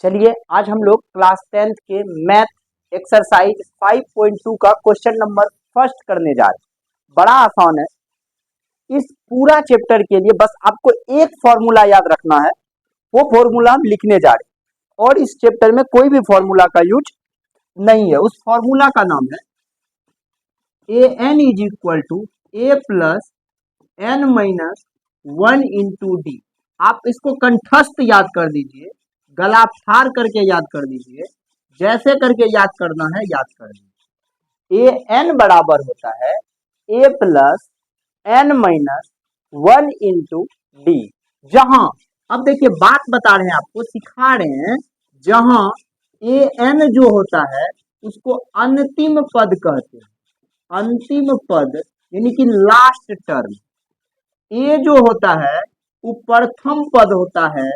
चलिए आज हम लोग क्लास 10th के मैथ एक्सरसाइज 5.2 का क्वेश्चन नंबर फर्स्ट करने जा रहे हैं। बड़ा आसान है। इस पूरा चैप्टर के लिए बस आपको एक फॉर्मूला याद रखना है, वो फॉर्मूला हम लिखने जा रहे हैं और इस चैप्टर में कोई भी फॉर्मूला का यूज नहीं है। उस फॉर्मूला का नाम है an is equal to a plus N minus 1 into d. आप इसको कंठस्थ याद कर दीजिए, गला फाड़ करके याद कर दीजिए, जैसे करके याद करना है याद कर दीजिए। ए एन बराबर होता है A plus N minus 1 into D. जहां अब देखिए बात बता रहे हैं, आपको सिखा रहे हैं, जहां ए एन जो होता है उसको अंतिम पद कहते हैं। अंतिम पद यानी कि लास्ट टर्म। ए जो होता है वो प्रथम पद होता है,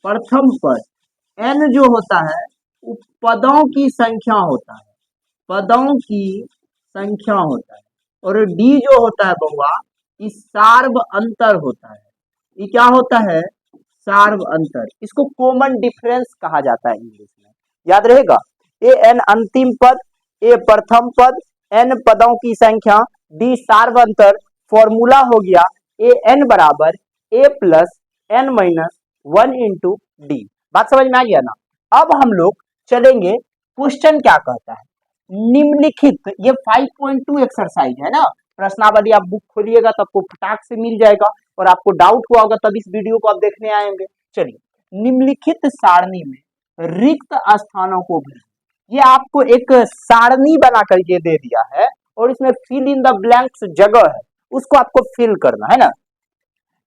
प्रथम पद। एन जो होता है वो पदों की संख्या होता है, पदों की संख्या होता है। और डी जो होता है बउआ, इस सार्व अंतर होता है। ये क्या होता है? सार्व अंतर। इसको कॉमन डिफरेंस कहा जाता है इंग्लिश में, याद रहेगा। ए एन अंतिम पद, ए प्रथम पद, एन पदों की संख्या, डी सार्व अंतर। फॉर्मूला हो गया ए एन बराबर A plus N minus 1 into D. बात समझ में आ गया ना। अब हम लोग चलेंगे, क्वेश्चन क्या कहता है। निम्नलिखित, ये 5.2 एक्सरसाइज है ना। प्रश्नावली आप बुक खोलिएगा तो आपको फटाक से मिल जाएगा, और आपको डाउट हुआ होगा तब इस वीडियो को आप देखने आएंगे। चलिए, निम्नलिखित सारणी में रिक्त स्थानों को भरें। ये आपको एक सारणी बना करके दे दिया है और इसमें फिल इन द ब्लैंक्स जगह है, उसको आपको फिल करना है ना।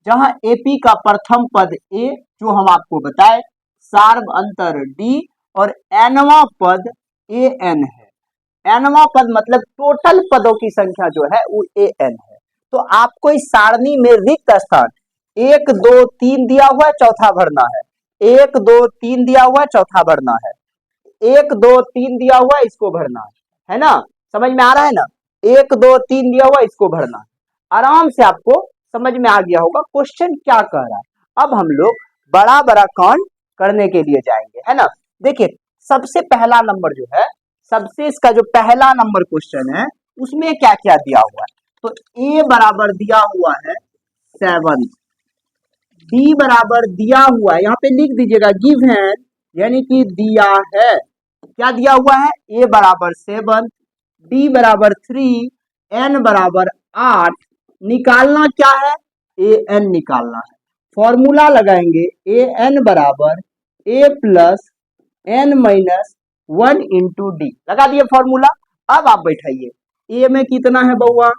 जहां एपी का प्रथम पद ए जो हम आपको बताए, सार्व अंतर डी, और एनवा पद ए एन है। एनवा पद मतलब टोटल पदों की संख्या जो है वो ए एन है। तो आपको इस सारणी में रिक्त स्थान 1 2 3 दिया हुआ है, चौथा भरना है। 1 2 3 दिया हुआ है, चौथा भरना है। 1 2 3 दिया हुआ है, इसको भरना है ना। समझ में आ रहा है ना। 1 2 3 दिया हुआ, इसको भरना है। आराम से आपको समझ में आ गया होगा क्वेश्चन क्या कह रहा है। अब हम लोग बड़ा बड़ा कांड करने के लिए जाएंगे, है ना। देखिए, सबसे पहला नंबर जो है, सबसे इसका जो पहला नंबर क्वेश्चन है उसमें क्या क्या दिया हुआ है। तो ए बराबर दिया हुआ है 7, डी बराबर दिया हुआ है, यहाँ पे लिख दीजिएगा गिवन, यानी कि दिया है। क्या दिया हुआ है? ए बराबर 7, डी बराबर 3, एन बराबर 8। निकालना क्या है? ए एन निकालना है। फॉर्मूला लगाएंगे ए एन बराबर A plus N minus 1 into D. लगा दिए फॉर्मूला। अब आप बैठाइए, ए में कितना है बउआ?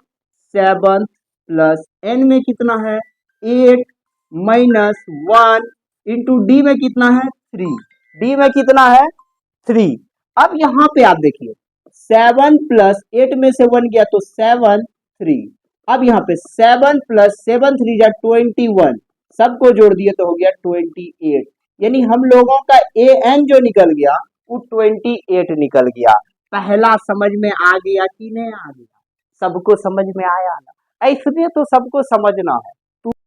7 प्लस एन में कितना है? 8 माइनस 1 इंटू डी में कितना है? 3। डी में कितना है? 3। अब यहां पे आप देखिए, 7 प्लस 8 में से 1 गया तो 7 3। अब यहाँ पे 7 प्लस 7 3 जा 21, सबको जोड़ दिए तो हो गया 28। यानी हम लोगों का ए एन जो निकल गया वो 28 निकल गया। पहला समझ में आ गया कि नहीं आ गया? सबको समझ में आया ना। ऐसे तो सबको समझना है,